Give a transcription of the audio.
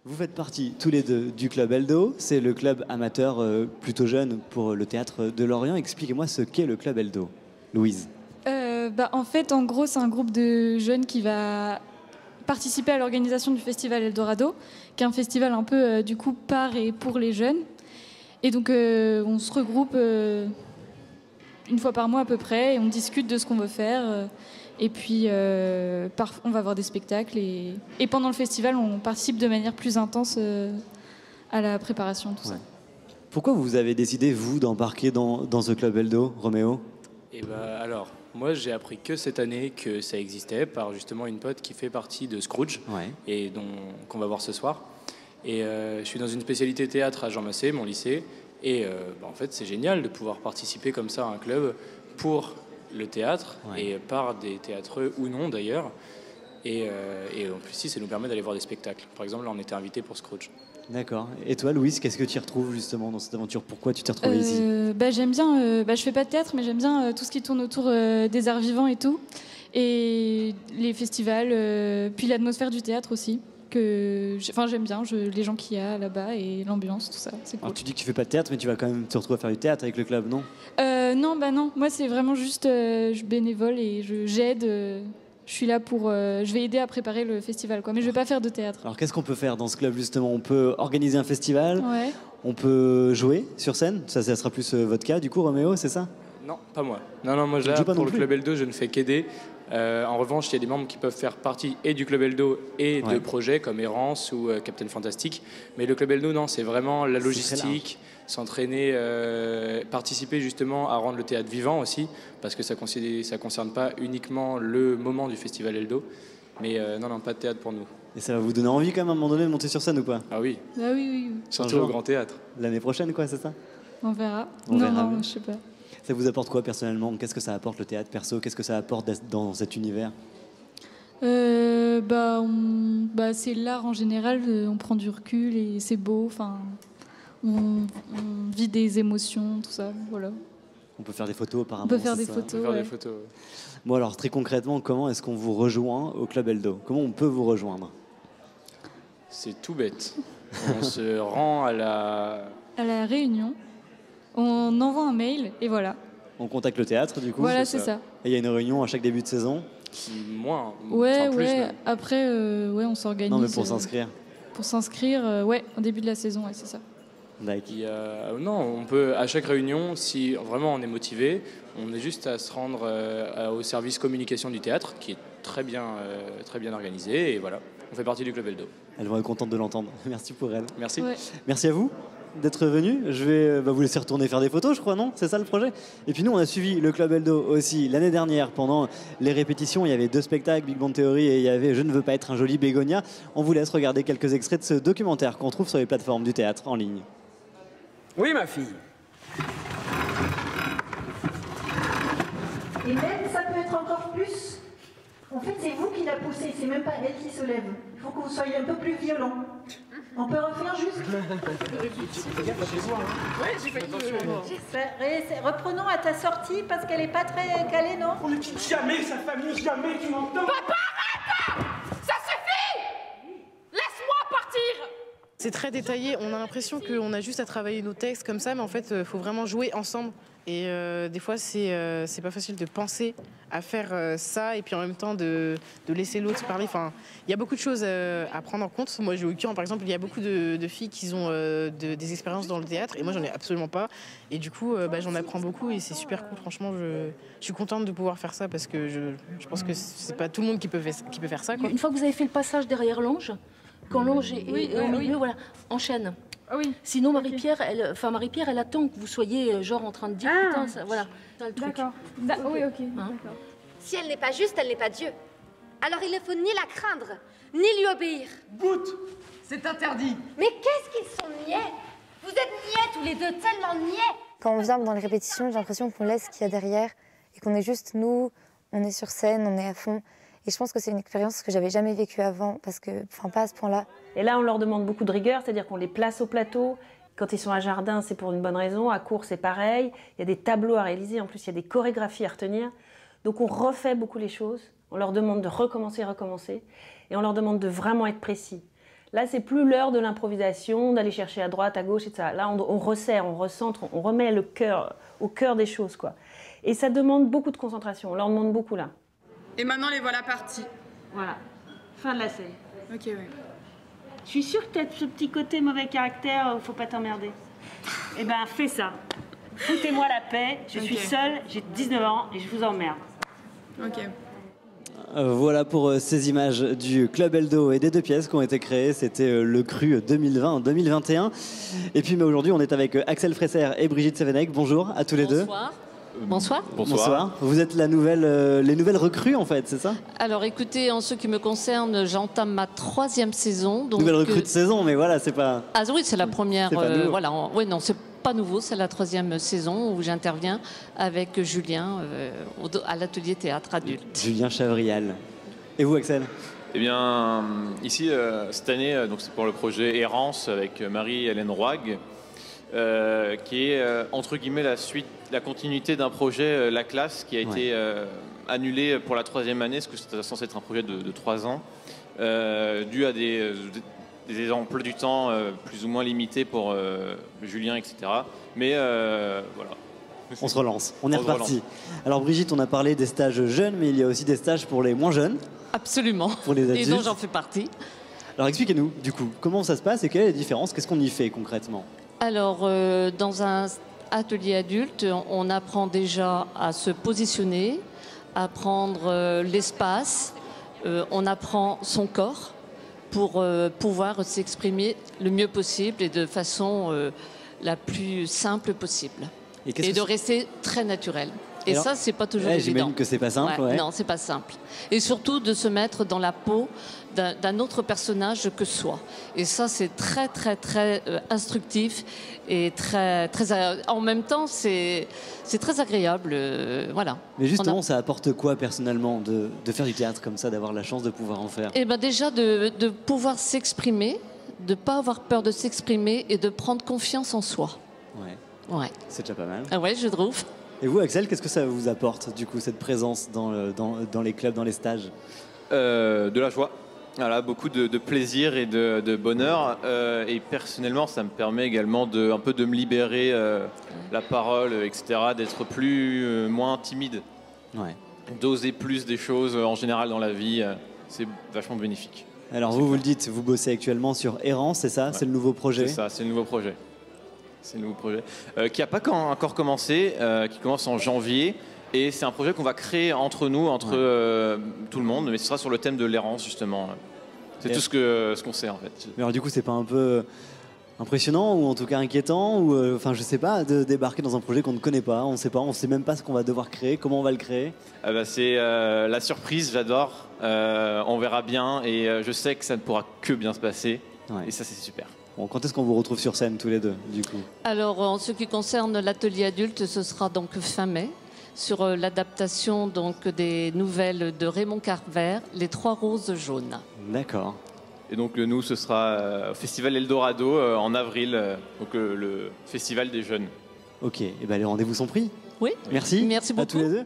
Vous faites partie tous les deux du Club Eldo. C'est le club amateur plutôt jeune pour le théâtre de Lorient. Expliquez-moi ce qu'est le Club Eldo, Louise. En fait, en gros, c'est un groupe de jeunes qui va participer à l'organisation du festival Eldorado, qui est un festival un peu du coup par et pour les jeunes. Et donc, on se regroupe une fois par mois à peu près et on discute de ce qu'on veut faire. Et puis, on va voir des spectacles. Et pendant le festival, on participe de manière plus intense à la préparation, tout ça. Pourquoi vous avez décidé, vous, d'embarquer dans ce Club Eldo, Roméo? Alors, moi j'ai appris que cette année que ça existait par justement une pote qui fait partie de Scrooge et qu'on va voir ce soir. Et je suis dans une spécialité théâtre à Jean Massé, mon lycée. Et en fait, c'est génial de pouvoir participer comme ça à un club pour le théâtre et par des théâtreux ou non d'ailleurs. Et en plus, si, ça nous permet d'aller voir des spectacles. Par exemple, là, on était invités pour Scrooge. D'accord. Et toi, Louise, qu'est-ce que tu y retrouves justement dans cette aventure? Pourquoi tu t'es retrouvée ici? J'aime bien, je fais pas de théâtre, mais j'aime bien tout ce qui tourne autour des arts vivants et tout. Et les festivals, puis l'atmosphère du théâtre aussi. J'aime bien les gens qu'il y a là-bas et l'ambiance, tout ça. C'est cool. Alors, tu dis que tu fais pas de théâtre, mais tu vas quand même te retrouver à faire du théâtre avec le club, non? Non. Moi, c'est vraiment juste, je bénévole et j'aide. Je suis là je vais aider à préparer le festival, quoi. Mais je vais pas faire de théâtre. Alors, qu'est-ce qu'on peut faire dans ce club, justement? On peut organiser un festival, on peut jouer sur scène. Ça sera plus votre cas, du coup, Roméo, c'est ça? Non, pas moi. Non, moi, là, pour le Club Eldo, je ne fais qu'aider. En revanche, il y a des membres qui peuvent faire partie et du Club Eldo et de projets comme Errance ou Captain Fantastic. Mais le Club Eldo, non, c'est vraiment la logistique, s'entraîner, participer justement à rendre le théâtre vivant aussi, parce que ça concerne pas uniquement le moment du festival Eldo. Mais non, pas de théâtre pour nous. Et ça va vous donner envie quand même à un moment donné de monter sur scène ou pas? Ah oui. Ah oui. Surtout au Grand Théâtre. L'année prochaine, quoi, c'est ça? On verra. Non, je sais pas. Ça vous apporte quoi personnellement? Qu'est-ce que ça apporte le théâtre perso? Qu'est-ce que ça apporte dans cet univers? C'est l'art en général, on prend du recul et c'est beau, on vit des émotions, tout ça, voilà. On peut faire des photos apparemment. On peut faire des photos. Bon alors très concrètement, comment est-ce qu'on vous rejoint au Club Eldo? Comment on peut vous rejoindre? C'est tout bête. On se rend à la réunion, on envoie un mail et voilà. On contacte le théâtre du coup? Voilà, c'est ça. Et il y a une réunion à chaque début de saison? Moins. Ouais. Après, on s'organise. Non mais pour s'inscrire? Pour s'inscrire, au début de la saison, c'est ça. On peut à chaque réunion, si vraiment on est motivé, on est juste à se rendre au service communication du théâtre, qui est très bien organisé, et voilà, on fait partie du Club Eldo. Elles vont être contentes de l'entendre. Merci pour elles. Merci. Ouais. Merci à vous d'être venus. Je vais vous laisser retourner faire des photos, je crois, non? C'est ça le projet? Et puis nous, on a suivi le Club Eldo aussi l'année dernière pendant les répétitions. Il y avait 2 spectacles, Big Bang Theory, et il y avait Je ne veux pas être un joli bégonia. On vous laisse regarder quelques extraits de ce documentaire qu'on trouve sur les plateformes du théâtre en ligne. Oui, ma fille. Et même, ça peut être encore plus. En fait, c'est vous qui la poussez, c'est même pas elle qui se lève. Il faut que vous soyez un peu plus violent. On peut refaire juste. Reprenons à ta sortie parce qu'elle est pas très calée, non? On ne quitte jamais sa famille, jamais, tu m'entends? Papa, arrête! Ça suffit! Laisse-moi partir! C'est très détaillé, on a l'impression qu'on a juste à travailler nos textes comme ça, mais en fait, il faut vraiment jouer ensemble. Et des fois, c'est pas facile de penser à faire ça et puis en même temps de laisser l'autre parler. Enfin, il y a beaucoup de choses à prendre en compte. Moi, j'ai au Caen, par exemple, il y a beaucoup de filles qui ont des expériences dans le théâtre et moi, j'en ai absolument pas. Et du coup, j'en apprends beaucoup et c'est super cool. Franchement, je suis contente de pouvoir faire ça parce que je pense que c'est pas tout le monde qui peut faire ça, quoi. Une fois que vous avez fait le passage derrière l'ange, quand l'ange est au milieu, voilà, enchaîne. Ah oui. Sinon, Marie-Pierre, elle attend que vous soyez genre en train de dire putain, ça, voilà, ça le truc. D'accord. Oui, ok. D'accord. Si elle n'est pas juste, elle n'est pas Dieu. Alors il ne faut ni la craindre, ni lui obéir. Bout! C'est interdit. Mais qu'est-ce qu'ils sont niais! Vous êtes niais tous les deux, tellement niais! Quand on vient dans les répétitions, j'ai l'impression qu'on laisse ce qu'il y a derrière et qu'on est juste nous, on est sur scène, on est à fond. Et je pense que c'est une expérience que j'avais jamais vécue avant, parce que, pas à ce point-là. Et là, on leur demande beaucoup de rigueur, c'est-à-dire qu'on les place au plateau. Quand ils sont à Jardin, c'est pour une bonne raison. À Cours, c'est pareil. Il y a des tableaux à réaliser. En plus, il y a des chorégraphies à retenir. Donc, on refait beaucoup les choses. On leur demande de recommencer. Et on leur demande de vraiment être précis. Là, c'est plus l'heure de l'improvisation, d'aller chercher à droite, à gauche, etc. Là, on resserre, on recentre, on remet le cœur au cœur des choses, quoi. Et ça demande beaucoup de concentration. On leur demande beaucoup, là. Et maintenant, les voilà partis. Voilà. Fin de la scène. Ok, oui. Je suis sûre que t'as ce petit côté mauvais caractère, faut pas t'emmerder. Eh ben, fais ça. Foutez-moi la paix, je suis seule, j'ai 19 ans et je vous emmerde. Ok. Voilà pour ces images du Club Eldo et des 2 pièces qui ont été créées. C'était le Cru 2020-2021. Et puis aujourd'hui, on est avec Axel Fresser et Brigitte Sevenec. Bonjour à tous les deux. Bonsoir. Bonsoir. Vous êtes les nouvelles recrues en fait, c'est ça? Alors écoutez, en ce qui me concerne, j'entame ma 3e saison. Donc, nouvelle recrue de saison, mais voilà, c'est pas... Ah oui, c'est la première. Voilà. Oui, non, c'est pas nouveau, c'est la 3e saison où j'interviens avec Julien à l'atelier théâtre adulte. Julien Chavrial. Et vous, Axel? Eh bien, ici, cette année, donc c'est pour le projet Errance avec Marie-Hélène Roig, qui est, entre guillemets, la continuité d'un projet, La Classe, qui a été annulé pour la 3e année, parce que c'était censé être un projet de 3 ans, dû à des emplois du temps plus ou moins limités pour Julien, etc. Mais voilà. On se relance, on est reparti. Alors Brigitte, on a parlé des stages jeunes, mais il y a aussi des stages pour les moins jeunes. Absolument. Pour les adultes. Et dont j'en fais partie. Alors expliquez-nous, du coup, comment ça se passe et quelle est la différence? Qu'est-ce qu'on y fait concrètement? Alors, dans un atelier adulte, on apprend déjà à se positionner, à prendre l'espace, on apprend son corps pour pouvoir s'exprimer le mieux possible et de façon la plus simple possible. Et de rester très naturel. Et alors, ça, c'est pas toujours évident. J'imagine que c'est pas simple. Ouais. Non, c'est pas simple. Et surtout de se mettre dans la peau d'un autre personnage que soi. Et ça, c'est très, très, très instructif et très, très. En même temps, c'est très agréable. Voilà. Mais justement, ça apporte quoi personnellement de faire du théâtre comme ça, d'avoir la chance de pouvoir en faire? Eh ben déjà de pouvoir s'exprimer, de pas avoir peur de s'exprimer et de prendre confiance en soi. Ouais. C'est déjà pas mal. Ah ouais, je trouve. Et vous, Axel, qu'est-ce que ça vous apporte, du coup, cette présence dans les clubs, dans les stages? De la joie. Voilà, beaucoup de plaisir et de bonheur. Et personnellement, ça me permet également un peu de me libérer la parole, etc., d'être moins timide. Ouais. D'oser plus des choses en général dans la vie. C'est vachement bénéfique. Alors vous le dites, vous bossez actuellement sur Errance, c'est ça? Ouais. C'est le nouveau projet? C'est ça, c'est le nouveau projet. C'est le nouveau projet qui n'a pas encore commencé, qui commence en janvier. Et c'est un projet qu'on va créer entre nous, tout le monde, mais ce sera sur le thème de l'errance, justement. C'est tout ce qu'on sait, en fait. Mais alors, du coup, c'est pas un peu impressionnant, ou en tout cas inquiétant, ou enfin, je sais pas, de débarquer dans un projet qu'on ne connaît pas, on sait même pas ce qu'on va devoir créer, comment on va le créer? C'est la surprise, j'adore. On verra bien, et je sais que ça ne pourra que bien se passer. Ouais. Et ça, c'est super. Bon, quand est-ce qu'on vous retrouve sur scène tous les deux, du coup? Alors, en ce qui concerne l'atelier adulte, ce sera donc fin mai, sur l'adaptation donc des nouvelles de Raymond Carver, Les 3 roses jaunes. D'accord. Et donc nous, ce sera au Festival Eldorado en avril, donc le Festival des jeunes. Ok, et ben les rendez-vous sont pris. Oui. Merci. Merci beaucoup. À tous les deux.